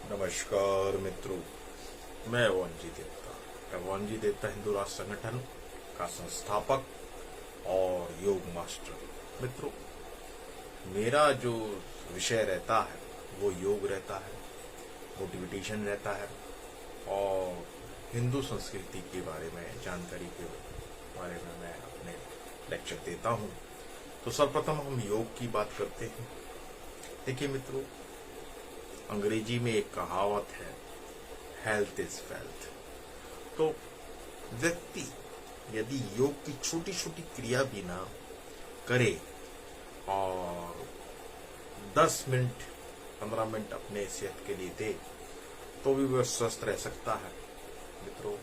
नमस्कार मित्रों, मैं वानजी देवता। वानजी देवता हिंदू राष्ट्र संगठन का संस्थापक और योग मास्टर। मित्रों, मेरा जो विषय रहता है वो योग रहता है, मोटिवेशन रहता है और हिंदू संस्कृति के बारे में जानकारी के बारे में मैं अपने लेक्चर देता हूँ। तो सर्वप्रथम हम योग की बात करते हैं। देखिए मित्रों, अंग्रेजी में एक कहावत है, हेल्थ इज वेल्थ। तो व्यक्ति यदि योग की छोटी छोटी क्रिया भी ना करे और 10 मिनट 15 मिनट अपने सेहत के लिए दे तो भी वह स्वस्थ रह सकता है। मित्रों,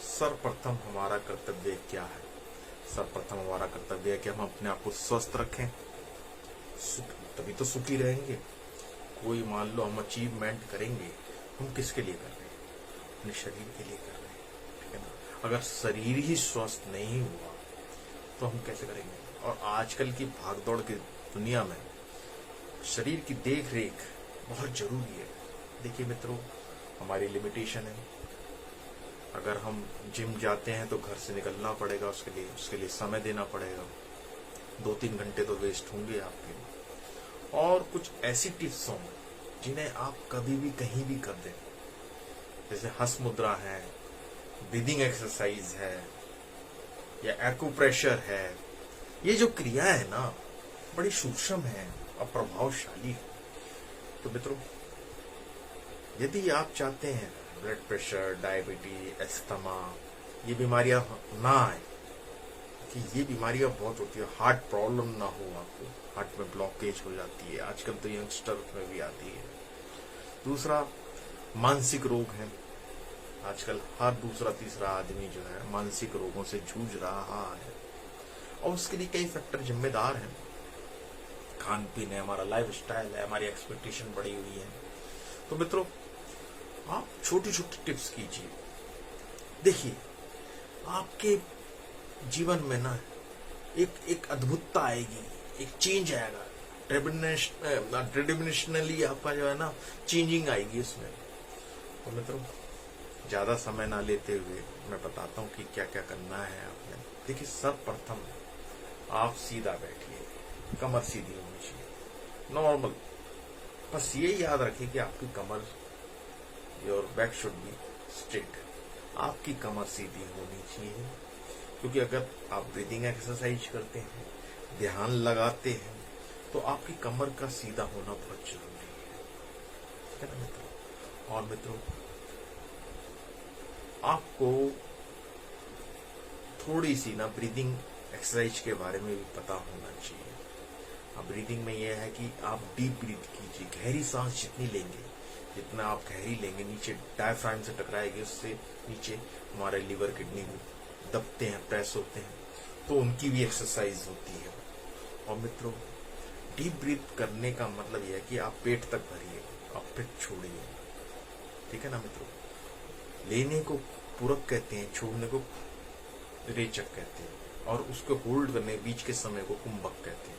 सर्वप्रथम हमारा कर्तव्य क्या है? सर्वप्रथम हमारा कर्तव्य है कि हम अपने आप को स्वस्थ रखें, तभी तो सुखी रहेंगे। कोई मान लो हम अचीवमेंट करेंगे, हम किसके लिए कर रहे हैं? अपने शरीर के लिए कर रहे हैं, ठीक है ना। अगर शरीर ही स्वस्थ नहीं हुआ तो हम कैसे करेंगे? और आजकल की भागदौड़ की दुनिया में शरीर की देख रेख बहुत जरूरी है। देखिए मित्रों, हमारी लिमिटेशन है। अगर हम जिम जाते हैं तो घर से निकलना पड़ेगा, उसके लिए समय देना पड़ेगा। 2-3 घंटे तो वेस्ट होंगे आपके। और कुछ ऐसी टिप्स हों जिन्हें आप कभी भी कहीं भी कर दें, जैसे हंस मुद्रा है, ब्रीदिंग एक्सरसाइज है या एक्यूप्रेशर है। ये जो क्रिया है ना, बड़ी सूक्ष्म है और प्रभावशाली है। तो मित्रों, यदि आप चाहते हैं ब्लड प्रेशर, डायबिटीज, एस्थमा, ये बीमारियां ना आए, कि ये बीमारियां बहुत होती है, हार्ट प्रॉब्लम ना हो, आपको हार्ट में ब्लॉकेज हो जाती है, आजकल तो यंगस्टर में भी आती है। दूसरा, मानसिक रोग है। आजकल हर दूसरा तीसरा आदमी जो है मानसिक रोगों से जूझ रहा है और उसके लिए कई फैक्टर जिम्मेदार हैं। खान पीन है, हमारा लाइफ स्टाइल है, हमारी एक्सपेक्टेशन बढ़ी हुई है। तो मित्रों, आप छोटी छोटी टिप्स कीजिए। देखिए, आपके जीवन में ना एक अद्भुतता आएगी, एक चेंज आएगा। ट्रेडिशनली आपका जो है ना चेंजिंग आएगी उसमें। तो मित्रों, ज्यादा समय ना लेते हुए मैं बताता हूँ कि क्या क्या करना है आपने। देखिए, सर्वप्रथम आप सीधा बैठिए, कमर सीधी होनी चाहिए, नॉर्मल। बस ये याद रखिए कि आपकी कमर, your back should be straight. आपकी कमर सीधी होनी चाहिए, क्योंकि अगर आप ब्रीदिंग एक्सरसाइज करते हैं, ध्यान लगाते हैं, तो आपकी कमर का सीधा होना बहुत जरूरी है ना मित्रों। और मित्रों, आपको थोड़ी सी ना ब्रीदिंग एक्सरसाइज के बारे में भी पता होना चाहिए। अब ब्रीदिंग में यह है कि आप डीप ब्रीथ कीजिए, गहरी सांस जितनी लेंगे, जितना आप गहरी लेंगे, नीचे डायफ्राम से टकराएगी, उससे नीचे हमारे लिवर, किडनी दबते हैं, प्रेस होते हैं, तो उनकी भी एक्सरसाइज होती है। और मित्रों, डीप ब्रीथ करने का मतलब यह है कि आप पेट तक भरिए, आप पेट छोड़िए, ठीक है ना मित्रों। लेने को पूरक कहते हैं, छोड़ने को रेचक कहते हैं, और उसको होल्ड करने बीच के समय को कुंभक कहते हैं।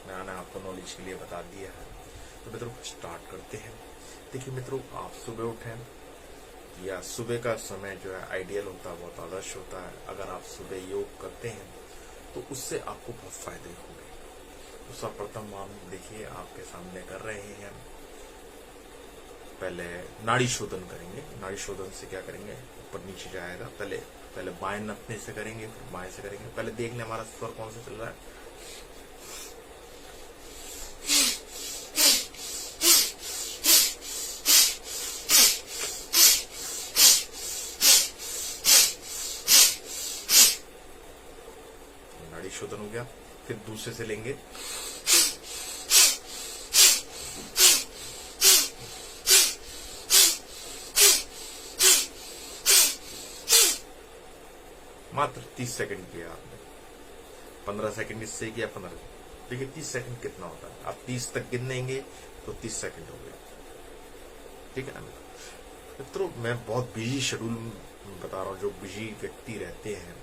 मैंने आपको नॉलेज के लिए बता दिया है। तो मित्रों, स्टार्ट करते हैं। देखिए मित्रों, आप सुबह उठें, या सुबह का समय जो है आइडियल होता है, बहुत आदर्श होता है। अगर आप सुबह योग करते हैं तो उससे आपको बहुत फायदे होंगे। तो सर्वप्रथम हम देखिए आपके सामने कर रहे हैं, पहले नाड़ी शोधन करेंगे। नाड़ी शोधन से क्या करेंगे, ऊपर नीचे जाएगा। पहले बाएं नथने से करेंगे, फिर बाएं से करेंगे। पहले देख लें हमारा स्वर कौन सा चल रहा है। नाड़ी शोधन हो गया। फिर दूसरे से लेंगे, मात्र 30 सेकंड किया आपने। 15 सेकंड इससे किया, 15। देखिए 30 सेकंड कितना होता है। आप 30 तक गिनेंगे तो 30 सेकंड हो गए, ठीक है ना मित्रों। मैं बहुत बिजी शेड्यूल बता रहा हूँ, जो बिजी व्यक्ति रहते हैं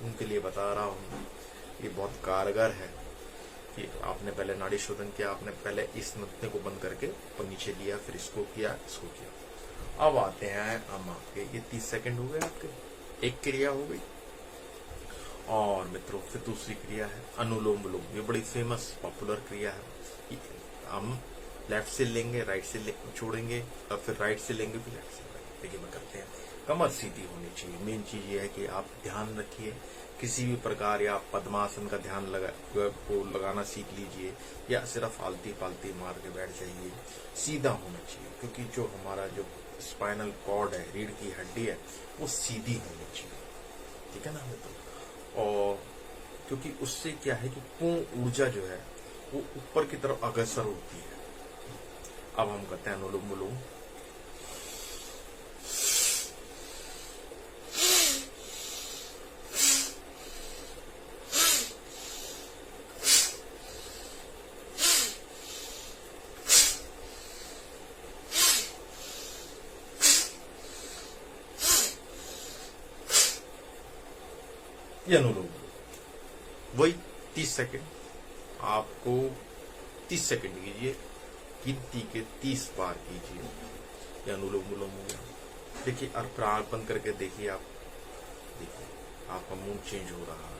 उनके लिए बता रहा हूँ। ये बहुत कारगर है कि आपने पहले नाड़ी शोधन किया, आपने पहले इस नथने को बंद करके ऊपर नीचे लिया, फिर इसको किया, इसको किया। अब आते हैं हम आपके, ये 30 सेकंड हो गए आपके, एक क्रिया हो गई। और मित्रों फिर दूसरी क्रिया है अनुलोम विलोम। ये बड़ी फेमस पॉपुलर क्रिया है। हम लेफ्ट से लेंगे, राइट से छोड़ेंगे, और फिर राइट से लेंगे, फिर लेफ्ट से लेंगे। देखिए मैं करते हैं। कमर सीधी होनी चाहिए। मेन चीज ये है कि आप ध्यान रखिए, किसी भी प्रकार या पद्मासन का ध्यान लगाना सीख लीजिए, या सिर्फ आलती पालती मार के बैठ जाइए। सीधा होना चाहिए, क्योंकि जो हमारा जो स्पाइनल कॉर्ड है, रीढ़ की हड्डी है, वो सीधी होनी चाहिए। ठीक है ना मित्रों? और क्योंकि उससे क्या है कि पूर्ण ऊर्जा जो है वो ऊपर की तरफ अग्रसर होती है। अब हम करते हैं अनुलोम विलोम। ये अनुलोम वही 30 सेकंड, आपको 30 सेकंड कीजिए, गिनती के 30 बार कीजिए। ये अनुलोम विलोम हो गया। देखिए और आंख बंद करके देखिए, आप देखिए आपका मूड चेंज हो रहा है।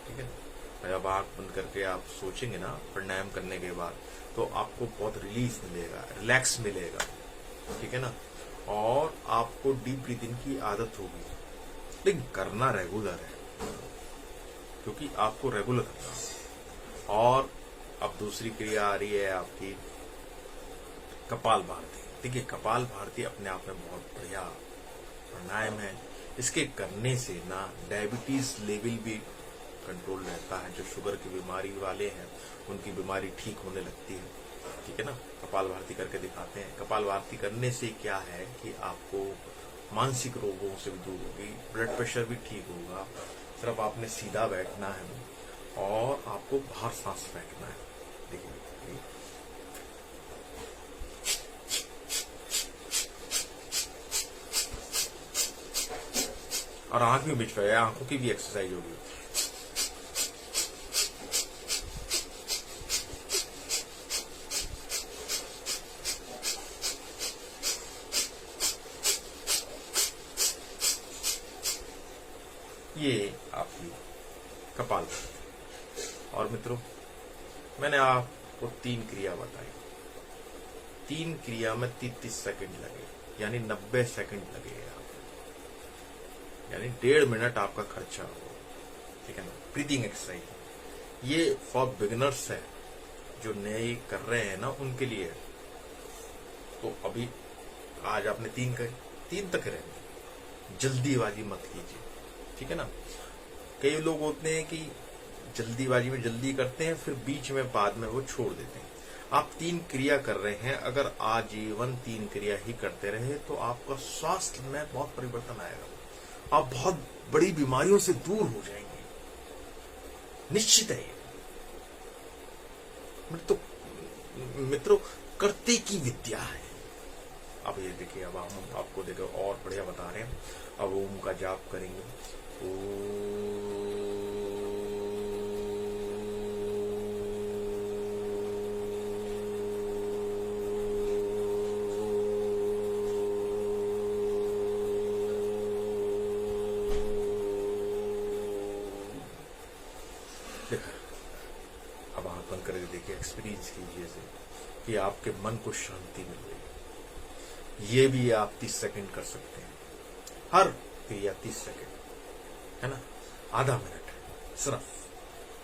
ठीक है ना? जब आंख बंद करके आप सोचेंगे ना प्राणायाम करने के बाद, तो आपको बहुत रिलीज मिलेगा, रिलैक्स मिलेगा। ठीक है ना? और आपको डीप ब्रीथिंग की आदत होगी, लेकिन करना रेगुलर है, क्योंकि आपको रेगुलर करना है। और अब दूसरी क्रिया आ रही है आपकी कपाल भारती। देखिए कपाल भारती अपने आप में बहुत बढ़िया प्राणायाम है। इसके करने से ना डायबिटीज लेवल भी कंट्रोल रहता है। जो शुगर की बीमारी वाले हैं उनकी बीमारी ठीक होने लगती है। ठीक है ना? कपाल भारती करके दिखाते हैं। कपाल भारती करने से क्या है कि आपको मानसिक रोगों से भी दूर होगी, ब्लड प्रेशर भी ठीक होगा। सिर्फ आपने सीधा बैठना है और आपको बाहर सांस फेंकना है। देखिए और आंख भी बिछ पाए, आंखों की भी एक्सरसाइज होगी। ये आपकी कपाल भारती। और मित्रों मैंने आपको 3 क्रिया बताई। 3 क्रिया में 30 सेकंड लगे, यानी 90 सेकंड लगे, यानी 1.5 मिनट आपका खर्चा हो। ठीक है ना? ब्रीदिंग एक्सरसाइज ये फॉर बिगिनर्स है, जो नए कर रहे हैं ना उनके लिए। तो अभी आज आपने 3 करी, 3 तक रहेंगे, जल्दीबाजी मत कीजिए। ठीक है ना? कई लोग होते हैं कि जल्दीबाजी में जल्दी करते हैं, फिर बीच में बाद में वो छोड़ देते हैं। आप 3 क्रिया कर रहे हैं, अगर आजीवन 3 क्रिया ही करते रहे तो आपका स्वास्थ्य में बहुत परिवर्तन आएगा। आप बहुत बड़ी बीमारियों से दूर हो जाएंगे, निश्चित है। मित्रों करते की विद्या है। अब ये देखिए, अब हम आपको देखो और बढ़िया बता रहे हैं। अब ओम का जाप करेंगे। अब आंख बंद करके देखिए, एक्सपीरियंस कीजिए से कि आपके मन को शांति मिल रही। ये भी आप 30 सेकंड कर सकते हैं, हर क्रिया 30 सेकंड, है ना? आधा मिनट सिर्फ।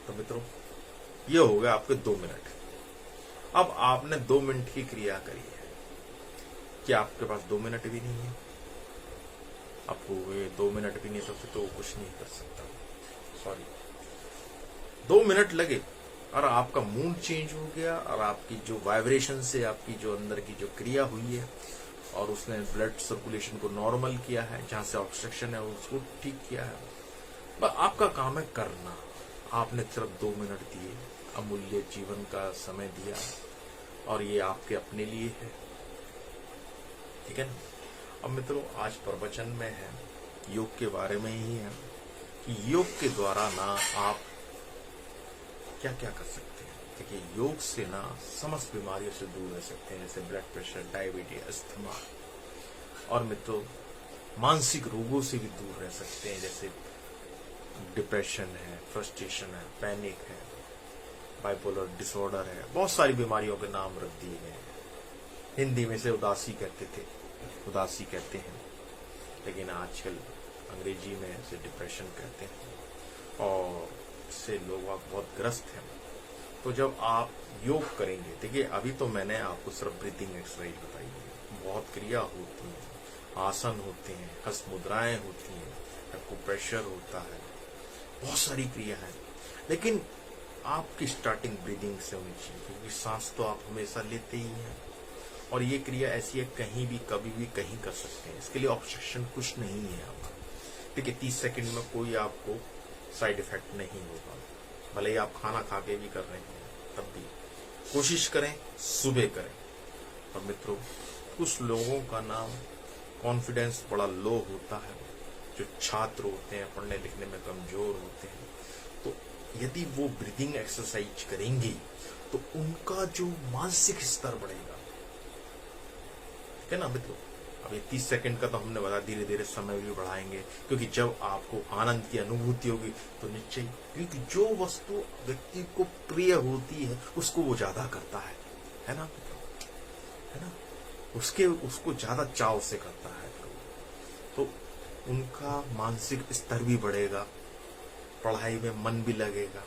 तो मित्रों ये हो गया आपके 2 मिनट। अब आपने 2 मिनट की क्रिया करी है, क्या आपके पास 2 मिनट भी नहीं है? आपको 2 मिनट भी नहीं तो फिर तो कुछ नहीं कर सकता। सॉरी, 2 मिनट लगे और आपका मूड चेंज हो गया, और आपकी जो वाइब्रेशन से आपकी जो अंदर की जो क्रिया हुई है, और उसने ब्लड सर्कुलेशन को नॉर्मल किया है, जहां से ऑब्स्ट्रक्शन है उसको ठीक किया है। बस आपका काम है करना। आपने सिर्फ 2 मिनट दिए, अमूल्य जीवन का समय दिया, और ये आपके अपने लिए है। ठीक है ना? अब मित्रों आज प्रवचन में है योग के बारे में ही है कि योग के द्वारा ना आप क्या क्या कर सकते हैं। देखिए, योग से ना समस्त बीमारियों से दूर रह सकते हैं, जैसे ब्लड प्रेशर, डायबिटीज, अस्थमा। और मित्रों, मानसिक रोगों से भी दूर रह सकते हैं, जैसे डिप्रेशन है, फ्रस्ट्रेशन है, पैनिक है, बाइपोलर डिसऑर्डर है। बहुत सारी बीमारियों के नाम रख दिए गए हैं। हिंदी में से उदासी कहते हैं, लेकिन आजकल अंग्रेजी में इसे डिप्रेशन कहते हैं और इससे लोग बहुत ग्रस्त हैं। तो जब आप योग करेंगे, देखिए अभी तो मैंने आपको सिर्फ ब्रीथिंग एक्सरसाइज बताई है, बहुत क्रिया होती हैं, आसन होते हैं, हस्त मुद्राएं होती हैं, आपको प्रेशर होता है, बहुत सारी क्रिया है। लेकिन आपकी स्टार्टिंग ब्रीदिंग से होनी चाहिए, क्योंकि सांस तो आप हमेशा लेते ही हैं और ये क्रिया ऐसी है कहीं भी कभी भी कहीं कर सकते हैं। इसके लिए ऑब्स्ट्रक्शन कुछ नहीं है आपका। देखिए 30 सेकंड में कोई आपको साइड इफेक्ट नहीं होगा, भले ही आप खाना खा के भी कर रहे हैं तब भी कोशिश करें, सुबह करें। और मित्रों, कुछ लोगों का नाम कॉन्फिडेंस बड़ा लो होता है, जो छात्र होते हैं, पढ़ने लिखने में कमजोर होते हैं, तो यदि वो ब्रीदिंग एक्सरसाइज करेंगे तो उनका जो मानसिक स्तर बढ़ेगा। ठीक है ना मित्रों। अब ये 30 सेकंड का तो हमने बता, धीरे धीरे समय भी बढ़ाएंगे, क्योंकि जब आपको आनंद की अनुभूति होगी तो निश्चय, क्योंकि जो वस्तु व्यक्ति को प्रिय होती है उसको वो ज्यादा करता है ना मित्रों, है ना, उसको ज्यादा चाव से करता है, तो उनका मानसिक स्तर भी बढ़ेगा, पढ़ाई में मन भी लगेगा,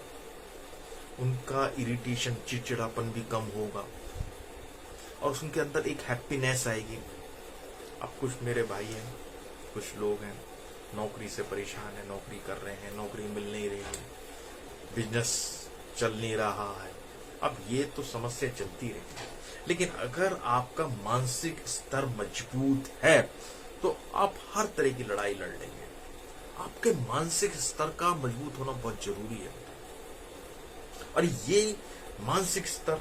उनका इरिटेशन, चिड़चिड़ापन भी कम होगा और उनके अंदर एक हैप्पीनेस आएगी। अब कुछ मेरे भाई हैं, कुछ लोग हैं, नौकरी से परेशान है, नौकरी कर रहे हैं, नौकरी मिल नहीं रही है, बिजनेस चल नहीं रहा है। अब ये तो समस्या चलती रहेगी, लेकिन अगर आपका मानसिक स्तर मजबूत है तो आप हर तरह की लड़ाई लड़ लेंगे। आपके मानसिक स्तर का मजबूत होना बहुत जरूरी है, और ये मानसिक स्तर,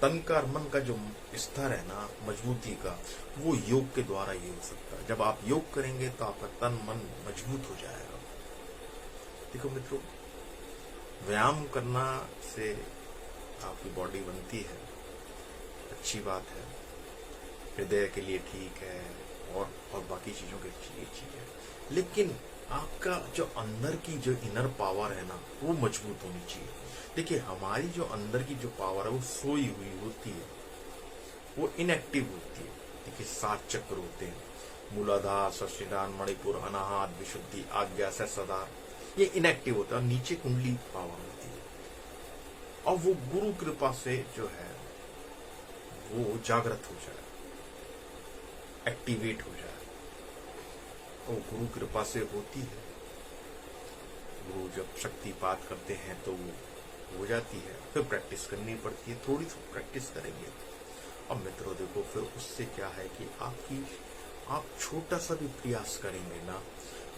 तन का और मन का जो स्तर है ना मजबूती का, वो योग के द्वारा ही हो सकता है। जब आप योग करेंगे तो आपका तन मन मजबूत हो जाएगा। देखो मित्रों, व्यायाम करना से आपकी बॉडी बनती है, अच्छी बात है, हृदय के लिए ठीक है और बाकी चीजों के लिए ठीक है, लेकिन आपका जो अंदर की जो इनर पावर है ना, वो मजबूत होनी चाहिए। देखिए, हमारी जो अंदर की जो पावर है वो सोई हुई होती है, वो इनएक्टिव होती है। देखिए 7 चक्र होते हैं, मूलाधार, स्वादिष्ठान, मणिपुर, अनाहत, विशुद्धि, आज्ञा, सहस्त्रधार, ये इनएक्टिव होता है। और नीचे कुंडली पावर होती है, और वो गुरु कृपा से जो है वो जागृत हो जाए, एक्टिवेट हो जाए, वो गुरु कृपा से होती है। गुरु जब शक्तिपात करते हैं तो वो हो जाती है, फिर प्रैक्टिस करनी पड़ती है, थोड़ी सी प्रैक्टिस करेंगे। अब मित्रों देखो, फिर उससे क्या है कि आप छोटा सा भी प्रयास करेंगे ना,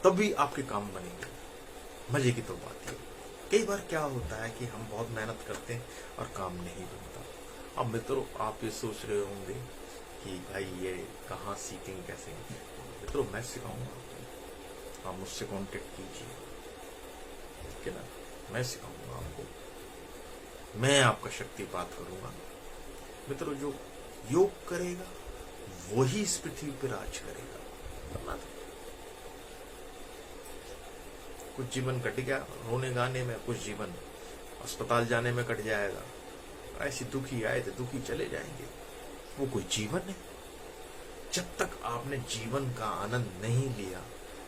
तब भी आपके काम बनेंगे। मजे की तो बात है। कई बार क्या होता है कि हम बहुत मेहनत करते हैं और काम नहीं बनता। अब मित्रों, आप ये सोच रहे होंगे कि भाई ये कहाँ सीखेंगे, कैसे? मित्रों, मैं सिखाऊंगा आपको, आप मुझसे कांटेक्ट कीजिए, ठीक है ना, मैं सिखाऊंगा आपको, मैं आपका शक्तिपात करूंगा। मित्रों, जो योग करेगा वही इस पृथ्वी पर राज करेगा। कुछ जीवन कट गया रोने गाने में, कुछ जीवन अस्पताल जाने में कट जाएगा। ऐसे दुखी आए थे, दुखी चले जाएंगे। वो कोई जीवन है? जब तक आपने जीवन का आनंद नहीं लिया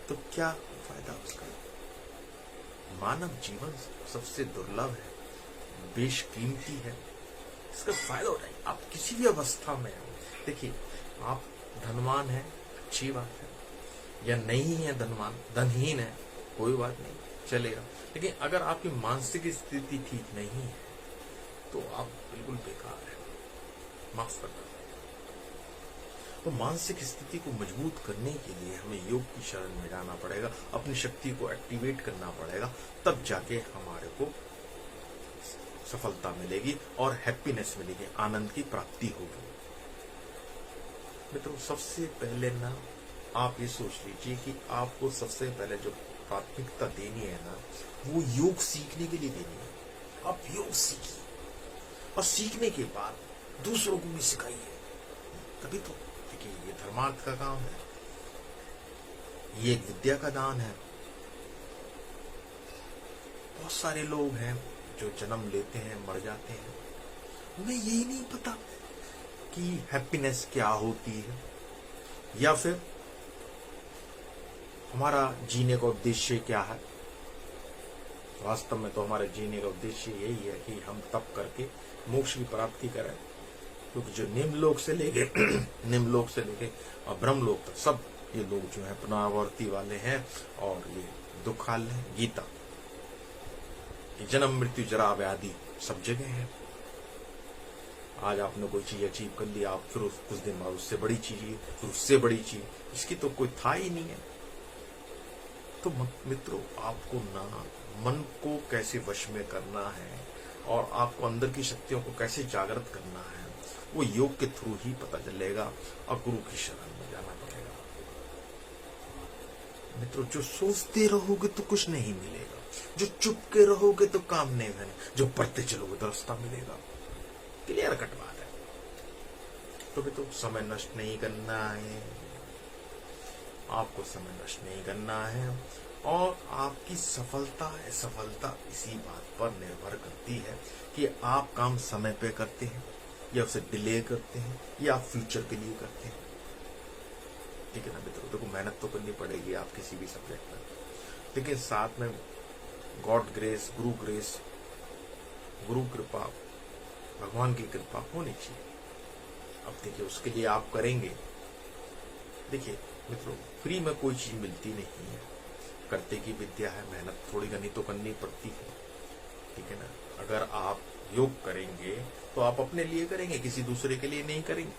तो क्या फायदा उसका? मानव जीवन सबसे दुर्लभ है, बेशकीमती है, इसका फायदा उठाइए। आप किसी भी अवस्था में हो, देखिए आप धनवान है, अच्छी बात है, या नहीं है धनवान, धनहीन है, कोई बात नहीं, चलेगा। लेकिन अगर आपकी मानसिक स्थिति ठीक नहीं है तो आप बिल्कुल बेकार है, माफ करना। तो मानसिक स्थिति को मजबूत करने के लिए हमें योग की शरण में जाना पड़ेगा, अपनी शक्ति को एक्टिवेट करना पड़ेगा, तब जाके हमारे को सफलता मिलेगी और हैप्पीनेस मिलेगी, आनंद की प्राप्ति होगी। मित्रों, सबसे पहले ना आप ये सोच लीजिए कि आपको सबसे पहले जो प्राथमिकता देनी है ना, वो योग सीखने के लिए देनी है। आप योग सीखिए और सीखने के बाद दूसरों को भी सिखाइए। तभी तो देखिए, ये धर्मार्थ का काम है, ये एक विद्या का दान है। बहुत सारे लोग हैं जो जन्म लेते हैं, मर जाते हैं, उन्हें यही नहीं पता कि हैप्पीनेस क्या होती है, या फिर हमारा जीने का उद्देश्य क्या है। वास्तव में तो हमारे जीने का उद्देश्य यही है कि हम तप करके मोक्ष की प्राप्ति करें, क्योंकि जो निम्नलोक से लेके और ब्रह्मलोक तक सब ये लोग जो है पुनरावृत्ति वाले हैं, और ये दुखाल है। गीता कि जन्म मृत्यु जरा व्याधि सब जगह है। आज आपने कोई चीज अचीव कर ली, आप फिर कुछ दिन बाद उससे बड़ी चीज, फिर उससे बड़ी चीज, इसकी तो कोई था ही नहीं है। तो मित्रों, आपको ना मन को कैसे वश में करना है और आपको अंदर की शक्तियों को कैसे जागृत करना है, वो योग के थ्रू ही पता चलेगा, और गुरु की शरण में जाना पड़ेगा। मित्रों, जो सोचते रहोगे तो कुछ नहीं मिलेगा, जो चुप के रहोगे तो काम नहीं बने, जो पढ़ते चलोगे तो रास्ता मिलेगा। क्लियर कट बात है। तो मित्रों, समय नष्ट नहीं करना है, आपको समय नष्ट नहीं करना है, और आपकी सफलता असफलता इसी बात पर निर्भर करती है कि आप काम समय पे करते हैं या उसे डिले करते हैं या आप फ्यूचर के लिए करते हैं। ठीक है ना मित्रों, देखो मेहनत तो करनी पड़ेगी आप किसी भी सब्जेक्ट में, लेकिन साथ में गॉड ग्रेस, गुरु कृपा, भगवान की कृपा होनी चाहिए। अब देखिए, उसके लिए आप करेंगे। देखिए मित्रों, फ्री में कोई चीज मिलती नहीं है, करते की विद्या है, मेहनत थोड़ी घनी तो करनी पड़ती है। ठीक है ना। अगर आप योग करेंगे तो आप अपने लिए करेंगे, किसी दूसरे के लिए नहीं करेंगे।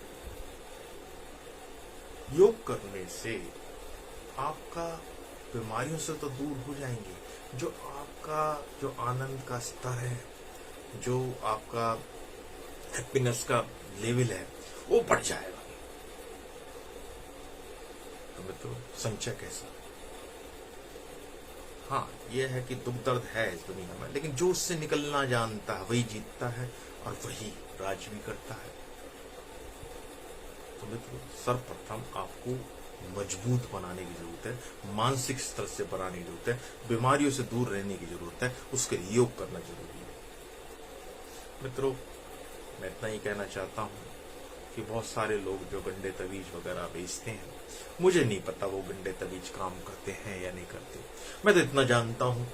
योग करने से आपका बीमारियों से तो दूर हो जाएंगे, जो आपका जो आनंद का स्तर है, जो आपका हैप्पीनेस का लेवल है, वो बढ़ जाएगा। तो मित्रों, संचय कैसा? हाँ, यह है कि दुख दर्द है इस दुनिया में, लेकिन जो उससे निकलना जानता है वही जीतता है और वही राज भी करता है। तो मित्रों, सर्वप्रथम आपको मजबूत बनाने की जरूरत है, मानसिक स्तर से बनाने की जरूरत है, बीमारियों से दूर रहने की जरूरत है, उसके लिए योग करना जरूरी है। मित्रों, मैं इतना ही कहना चाहता हूँ कि बहुत सारे लोग जो गंडे तवीज वगैरह बेचते हैं, मुझे नहीं पता वो गंडे तवीज काम करते हैं या नहीं करते। मैं तो इतना जानता हूँ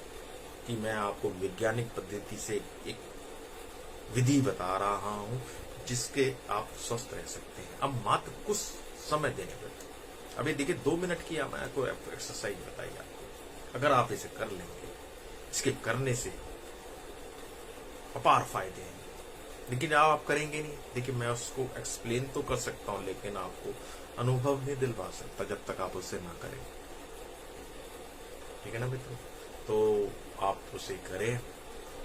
कि मैं आपको वैज्ञानिक पद्धति से एक विधि बता रहा हूँ जिसके आप स्वस्थ रह सकते हैं। अब मात्र कुछ समय देने पर, अभी देखिए 2 मिनट की मैं आपको एक्सरसाइज बताई आपको, अगर आप इसे कर लेंगे, इसके करने से अपार फायदे हैं। लेकिन आप करेंगे नहीं। देखिए, मैं उसको एक्सप्लेन तो कर सकता हूं, लेकिन आपको अनुभव नहीं दिलवा सकता जब तक आप उसे ना करें। ठीक है ना मित्रों? तो आप उसे करें।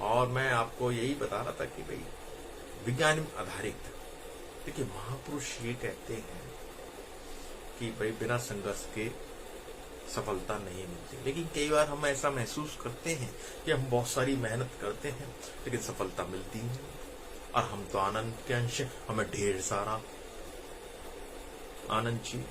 और मैं आपको यही बता रहा था कि भाई विज्ञान आधारित, देखिए महापुरुष ये कहते हैं कि भाई बिना संघर्ष के सफलता नहीं मिलती, लेकिन कई बार हम ऐसा महसूस करते हैं कि हम बहुत सारी मेहनत करते हैं लेकिन सफलता मिलती नहीं, और हम तो आनंद के अंश, हमें ढेर सारा आनंद चाहिए,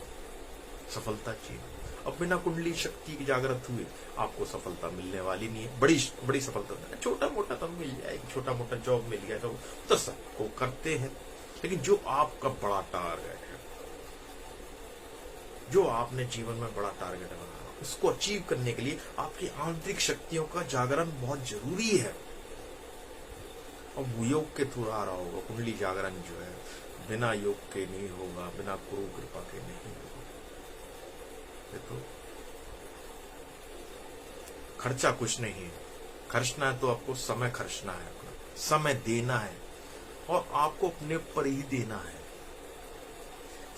सफलता चाहिए। अब बिना कुंडली शक्ति की जागृत हुए आपको सफलता मिलने वाली नहीं है। बड़ी सफलता छोटा मोटा तो मिल जाएगी, छोटा मोटा जॉब मिल गया तो सबको करते हैं, लेकिन जो आपका बड़ा टारगेट है, जो आपने जीवन में बड़ा टारगेट बनाया, उसको अचीव करने के लिए आपकी आंतरिक शक्तियों का जागरण बहुत जरूरी है। अब योग के थ्रू आ रहा होगा, कुंडली जागरण जो है बिना योग के नहीं होगा, बिना गुरु कृपा के नहीं होगा। तो खर्चा कुछ नहीं है, खर्चना है तो आपको समय खर्चना है, अपना समय देना है, और आपको अपने पर ही देना है।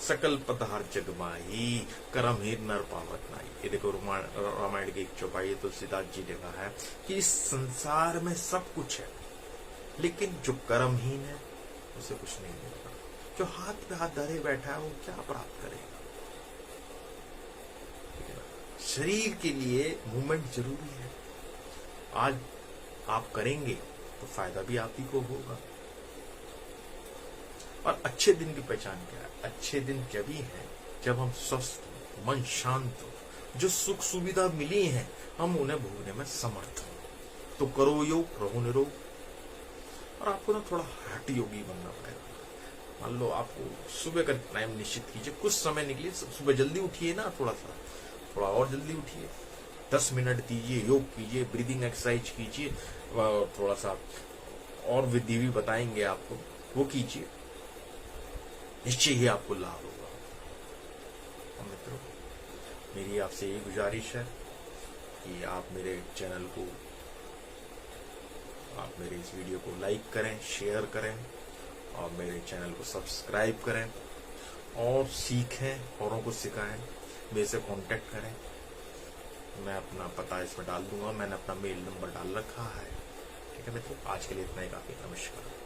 सकल पदार्थ जग माही, करम ही नर पावत नाई। ये देखो रामायण की एक चौपाई तुलसीदास जी ने कहा है कि इस संसार में सब कुछ है, लेकिन जो कर्महीन है उसे कुछ नहीं मिलता। जो हाथ पे हाथ धरे बैठा है वो क्या प्राप्त करेगा? शरीर के लिए मूवमेंट जरूरी है। आज आप करेंगे तो फायदा भी आप ही को होगा। और अच्छे दिन की पहचान क्या है? अच्छे दिन तभी है जब हम स्वस्थ हो, मन शांत हो, जो सुख सुविधा मिली है हम उन्हें भोगने में समर्थ हो। तो करो योग, रहो निरोग। और आपको ना थोड़ा हठ योगी बनना पड़ेगा। मान लो आपको सुबह का टाइम निश्चित कीजिए, कुछ समय निकलिए, सुबह जल्दी उठिए ना, थोड़ा और जल्दी उठिए, 10 मिनट दीजिए, योग कीजिए, ब्रीदिंग एक्सरसाइज कीजिए, थोड़ा सा और विधि भी बताएंगे आपको, वो कीजिए, निश्चय ही आपको लाभ होगा। और मित्रों, मेरी आपसे ये गुजारिश है कि आप मेरे इस वीडियो को लाइक करें, शेयर करें और मेरे चैनल को सब्सक्राइब करें और सीखें, औरों को सिखाएं, मेरे से कांटेक्ट करें। मैं अपना पता इसमें डाल दूंगा, मैंने अपना मेल नंबर डाल रखा है। ठीक है मित्रों, आज के लिए इतना ही काफी। नमस्कार।